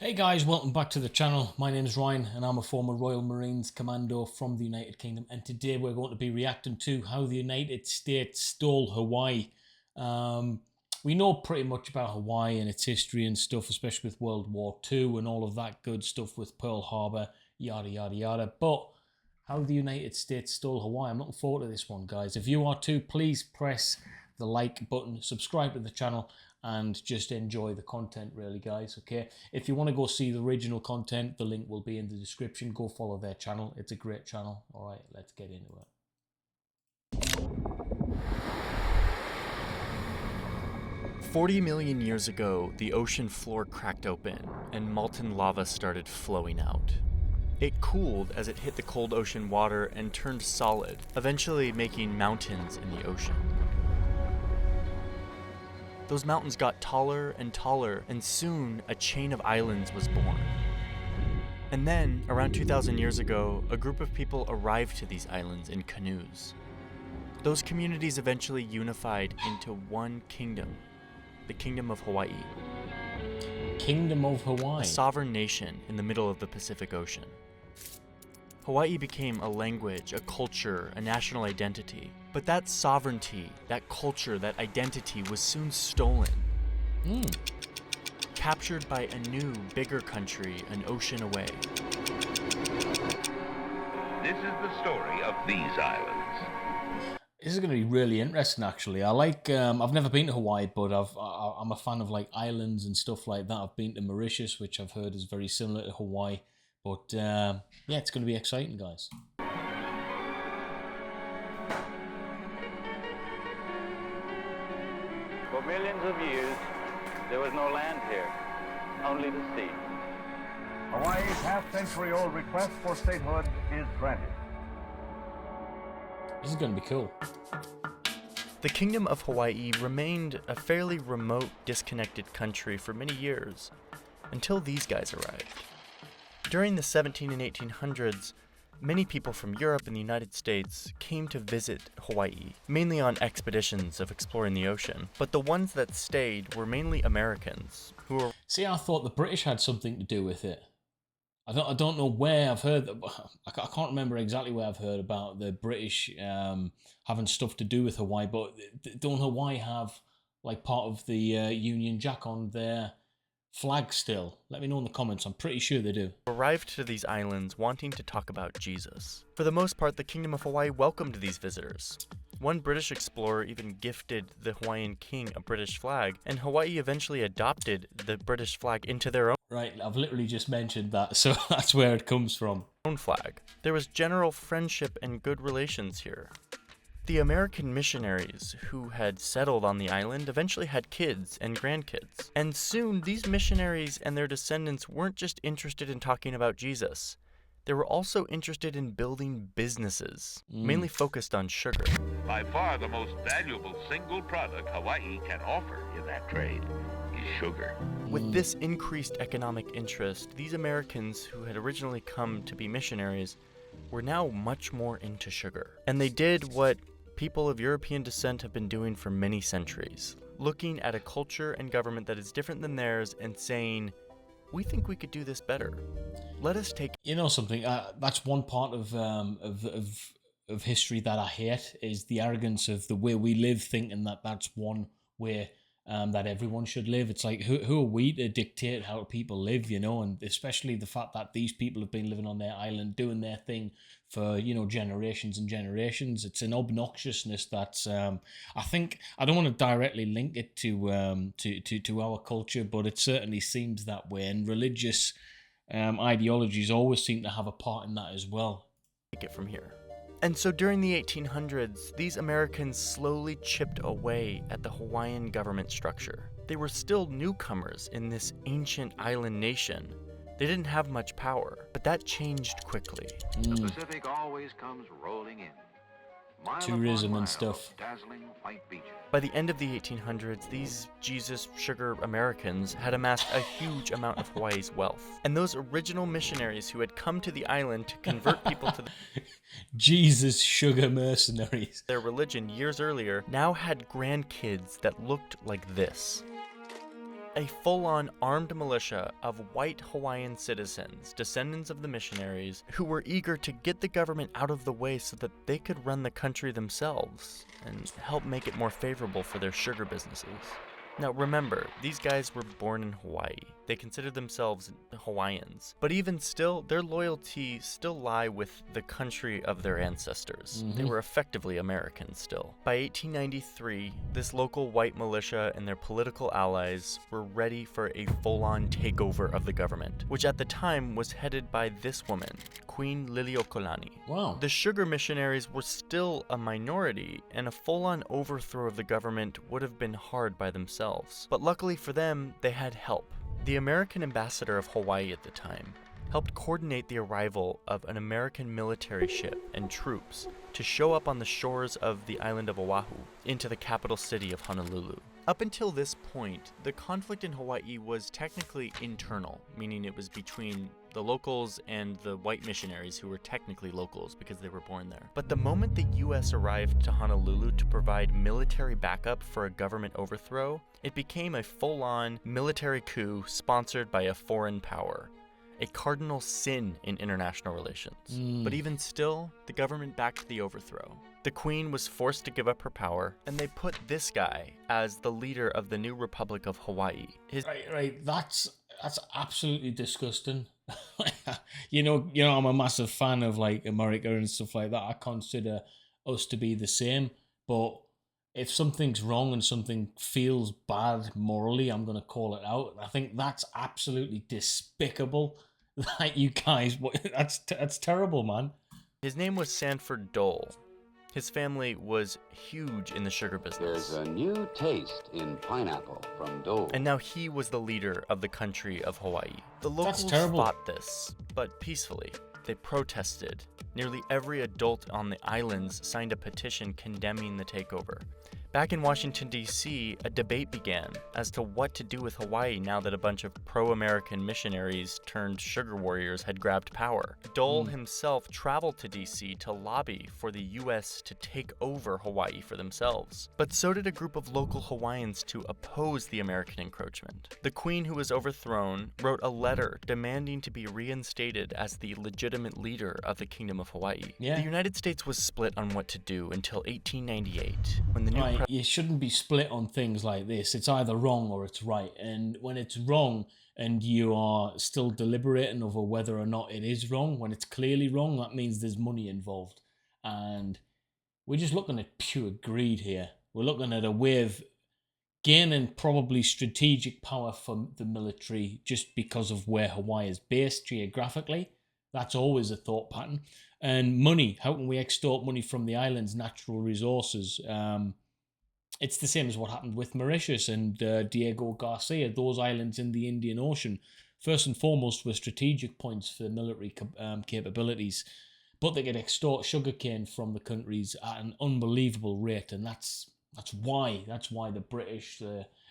Hey guys, welcome back to the channel. My name is Ryan and I'm a former Royal Marines Commando from the United Kingdom, and today we're going to be reacting to how the United States stole Hawaii. We know pretty much about Hawaii and its history and stuff, especially with World War II and all of that good stuff with Pearl Harbor, yada yada yada, but how the United States stole Hawaii, I'm looking forward to this one, guys. If you are too, please press the like button, subscribe to the channel, and just enjoy the content, really, guys. Okay, if you want to go see the original content, the link will be in the description. Go follow their channel, it's a great channel. All right, let's get into it. 40 million years ago, the ocean floor cracked open and molten lava started flowing out. It cooled as it hit the cold ocean water and turned solid, eventually making mountains in the ocean. Those mountains got taller and taller, and soon a chain of islands was born. And then, around 2,000 years ago, a group of people arrived to these islands in canoes. Those communities eventually unified into one kingdom, the Kingdom of Hawaii. Kingdom of Hawaii. A sovereign nation in the middle of the Pacific Ocean. Hawaii became a language, a culture, a national identity. But that sovereignty, that culture, that identity was soon stolen. Captured by a new, bigger country an ocean away. This is the story of these islands. This is going to be really interesting, actually. I like. I've never been to Hawaii, but I'm a fan of like islands and stuff like that. I've been to Mauritius, which I've heard is very similar to Hawaii. But yeah, it's going to be exciting, guys. For millions of years, there was no land here, only the sea. Hawaii's half-century-old request for statehood is granted. This is going to be cool. The Kingdom of Hawaii remained a fairly remote, disconnected country for many years, until these guys arrived. During the 17 and 1800s, many people from Europe and the United States came to visit Hawaii, mainly on expeditions of exploring the ocean. But the ones that stayed were mainly Americans, who were... See, I thought the British had something to do with it. I don't know where I've heard that. I can't remember exactly where I've heard about the British having stuff to do with Hawaii, but don't Hawaii have like part of the Union Jack on their flag still? Let me know in the comments. I'm pretty sure they do. Arrived to these islands wanting to talk about Jesus. For the most part, the Kingdom of Hawaii welcomed these visitors. One British explorer even gifted the Hawaiian king a British flag, and Hawaii eventually adopted the British flag into their own. Right, I've literally just mentioned that, so that's where it comes from. Own flag. There was general friendship and good relations here. The American missionaries who had settled on the island eventually had kids and grandkids. And soon, these missionaries and their descendants weren't just interested in talking about Jesus. They were also interested in building businesses, mainly focused on sugar. By far the most valuable single product Hawaii can offer in that trade is sugar. With this increased economic interest, these Americans who had originally come to be missionaries were now much more into sugar. And they did what people of European descent have been doing for many centuries, looking at a culture and government that is different than theirs and saying, we think we could do this better. Let us take... You know something? That's one part of history that I hate, is the arrogance of the way we live, thinking that that's one way that everyone should live. It's like, who are we to dictate how people live, you know? And especially the fact that these people have been living on their island, doing their thing for, you know, generations and generations. It's an obnoxiousness that's, I think, I don't want to directly link it to our culture, but it certainly seems that way. And religious ideologies always seem to have a part in that as well. Take it from here. And so during the 1800s, these Americans slowly chipped away at the Hawaiian government structure. They were still newcomers in this ancient island nation. They didn't have much power, but that changed quickly. The Pacific always comes rolling in. Mile Tourism upon and mile stuff. of dazzling white beaches. By the end of the 1800s, these Jesus sugar Americans had amassed a huge amount of Hawaii's wealth. And those original missionaries who had come to the island to convert people to Jesus sugar mercenaries. their religion years earlier now had grandkids that looked like this. A full-on armed militia of white Hawaiian citizens, descendants of the missionaries, who were eager to get the government out of the way so that they could run the country themselves and help make it more favorable for their sugar businesses. Now remember, these guys were born in Hawaii. They considered themselves Hawaiians. But even still, their loyalty still lie with the country of their ancestors. They were effectively Americans still. By 1893, this local white militia and their political allies were ready for a full-on takeover of the government, which at the time was headed by this woman, Queen Liliuokalani. Wow. The sugar missionaries were still a minority, and a full-on overthrow of the government would have been hard by themselves. But luckily for them, they had help. The American ambassador of Hawaii at the time helped coordinate the arrival of an American military ship and troops to show up on the shores of the island of Oahu into the capital city of Honolulu. Up until this point, the conflict in Hawaii was technically internal, meaning it was between the locals and the white missionaries who were technically locals because they were born there. But the moment the US arrived to Honolulu to provide military backup for a government overthrow, it became a full-on military coup sponsored by a foreign power. A cardinal sin in international relations. But even still, the government backed the overthrow. The Queen was forced to give up her power, and they put this guy as the leader of the new Republic of Hawaii. Right. That's absolutely disgusting. you know, I'm a massive fan of like America and stuff like that. I consider us to be the same, but if something's wrong and something feels bad morally, I'm going to call it out. I think that's absolutely despicable. That you guys, that's terrible, man. His name was Sanford Dole. His family was huge in the sugar business. There's a new taste in pineapple from Dole. And now he was the leader of the country of Hawaii. The locals terrible. fought this, but peacefully. They protested. Nearly every adult on the islands signed a petition condemning the takeover. Back in Washington, D.C., a debate began as to what to do with Hawaii now that a bunch of pro-American missionaries turned sugar warriors had grabbed power. Dole himself traveled to D.C. to lobby for the U.S. to take over Hawaii for themselves. But so did a group of local Hawaiians to oppose the American encroachment. The Queen, who was overthrown, wrote a letter demanding to be reinstated as the legitimate leader of the Kingdom of Hawaii. Yeah. The United States was split on what to do until 1898, when the new You shouldn't be split on things like this. It's either wrong or it's right. And when it's wrong and you are still deliberating over whether or not it is wrong, when it's clearly wrong, that means there's money involved. And we're just looking at pure greed here. We're looking at a way of gaining probably strategic power for the military just because of where Hawaii is based geographically. That's always a thought pattern. And money. How can we extort money from the island's natural resources? It's the same as what happened with Mauritius and Diego Garcia. Those islands in the Indian Ocean, first and foremost, were strategic points for military capabilities, but they could extort sugarcane from the countries at an unbelievable rate, and that's why the British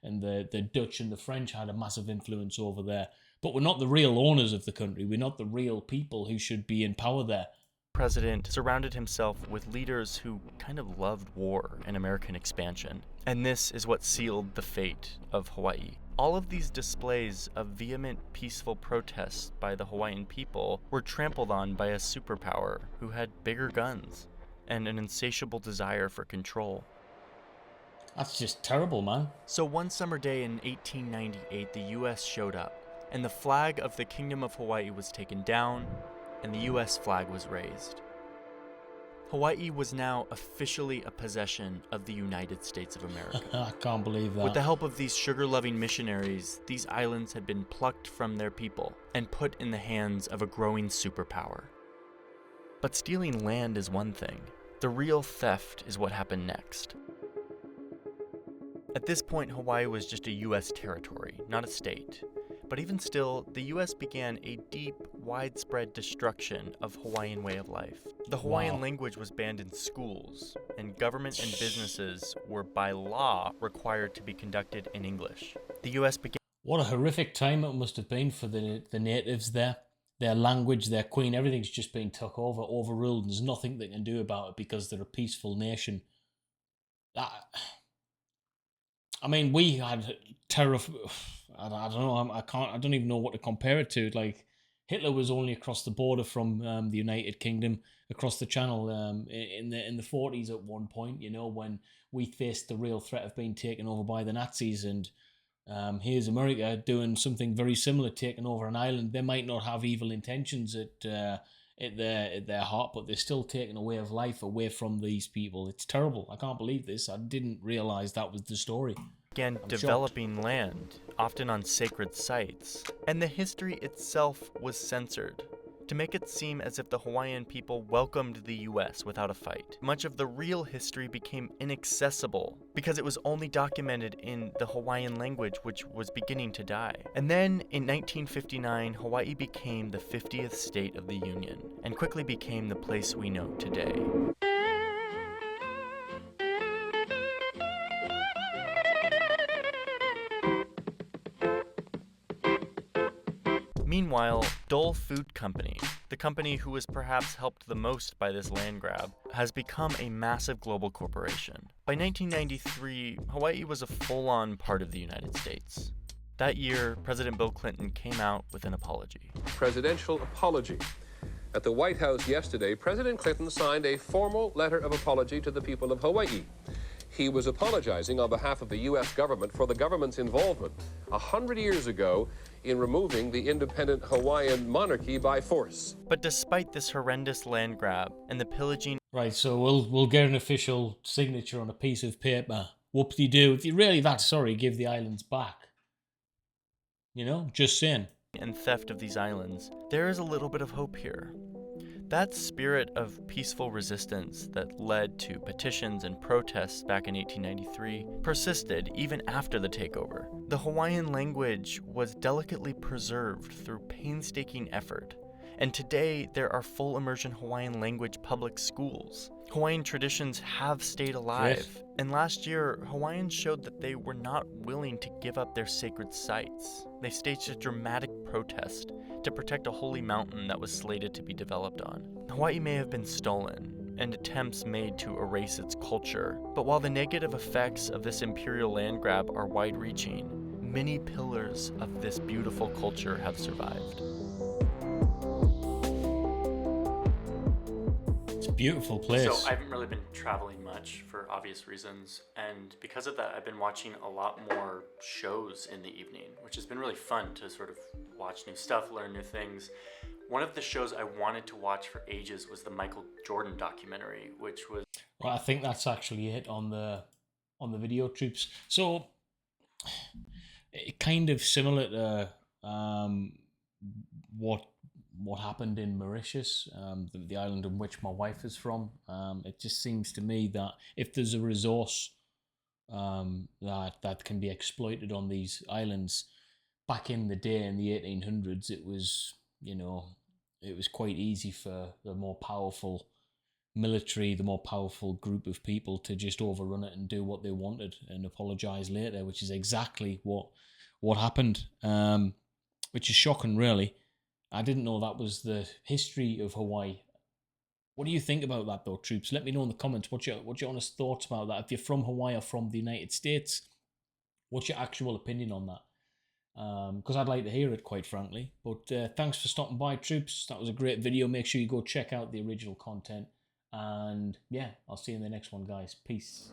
and the Dutch and the French had a massive influence over there. But we're not the real owners of the country. We're not the real people who should be in power there. President surrounded himself with leaders who kind of loved war and American expansion. And this is what sealed the fate of Hawaii. All of these displays of vehement, peaceful protests by the Hawaiian people were trampled on by a superpower who had bigger guns and an insatiable desire for control. That's just terrible, man. So one summer day in 1898, the U.S. showed up, and the flag of the Kingdom of Hawaii was taken down, and the U.S. flag was raised. Hawaii was now officially a possession of the United States of America. I can't believe that. With the help of these sugar-loving missionaries, these islands had been plucked from their people and put in the hands of a growing superpower. But stealing land is one thing. The real theft is what happened next. At this point, Hawaii was just a U.S. territory, not a state. But even still, the U.S. began a deep, widespread destruction of Hawaiian way of life. The Hawaiian language was banned in schools, and government and businesses were by law required to be conducted in English. The U.S. began... What a horrific time it must have been for the natives there. Their language, their queen, everything's just been took over, overruled, and there's nothing they can do about it because they're a peaceful nation. I mean, we had terror. I don't know. I can't. I don't even know what to compare it to. Like Hitler was only across the border from the United Kingdom, across the Channel, in the 40s at one point. You know, when we faced the real threat of being taken over by the Nazis, and here's America doing something very similar, taking over an island. They might not have evil intentions at their heart, but they're still taking a way of life away from these people. It's terrible. I can't believe this. I didn't realize that was the story. Began I'm developing land, often on sacred sites, and the history itself was censored to make it seem as if the Hawaiian people welcomed the US without a fight. Much of the real history became inaccessible because it was only documented in the Hawaiian language, which was beginning to die. And then in 1959, Hawaii became the 50th state of the Union and quickly became the place we know today. Meanwhile, Dole Food Company, the company who was perhaps helped the most by this land grab, has become a massive global corporation. By 1993, Hawaii was a full-on part of the United States. That year, President Bill Clinton came out with an apology. Presidential apology. At the White House yesterday, President Clinton signed a formal letter of apology to the people of Hawaii. He was apologizing on behalf of the U.S. government for the government's involvement 100 years ago in removing the independent Hawaiian monarchy by force. But despite this horrendous land grab and the pillaging... Right, so we'll get an official signature on a piece of paper. Whoop-de-doo. If you're really that sorry, give the islands back. You know, just saying. ...and theft of these islands, there is a little bit of hope here. That spirit of peaceful resistance that led to petitions and protests back in 1893 persisted even after the takeover. The Hawaiian language was delicately preserved through painstaking effort, and today there are full immersion Hawaiian language public schools. Hawaiian traditions have stayed alive, Yes. And last year, Hawaiians showed that they were not willing to give up their sacred sites. They staged a dramatic protest to protect a holy mountain that was slated to be developed on. Hawaii may have been stolen, and attempts made to erase its culture, but while the negative effects of this imperial land grab are wide-reaching, many pillars of this beautiful culture have survived. It's a beautiful place. So I haven't really been traveling much for obvious reasons, and because of that, I've been watching a lot more shows in the evening, which has been really fun to sort of watch new stuff, learn new things. One of the shows I wanted to watch for ages was the Michael Jordan documentary, which was... Well, I think that's actually it on the video troops. So, kind of similar to what happened in Mauritius, the island in which my wife is from. It just seems to me that if there's a resource that can be exploited on these islands, back in the day in the 1800s, it was, it was quite easy for the more powerful military, the more powerful group of people to just overrun it and do what they wanted and apologize later, which is exactly what happened, which is shocking, really. I didn't know that was the history of Hawaii. What do you think about that, though, troops? Let me know in the comments what's your honest thoughts about that. If you're from Hawaii or from the United States, what's your actual opinion on that? Because I'd like to hear it, quite frankly. But thanks for stopping by, troops. That was a great video. Make sure you go check out the original content. And yeah, I'll see you in the next one, guys. Peace.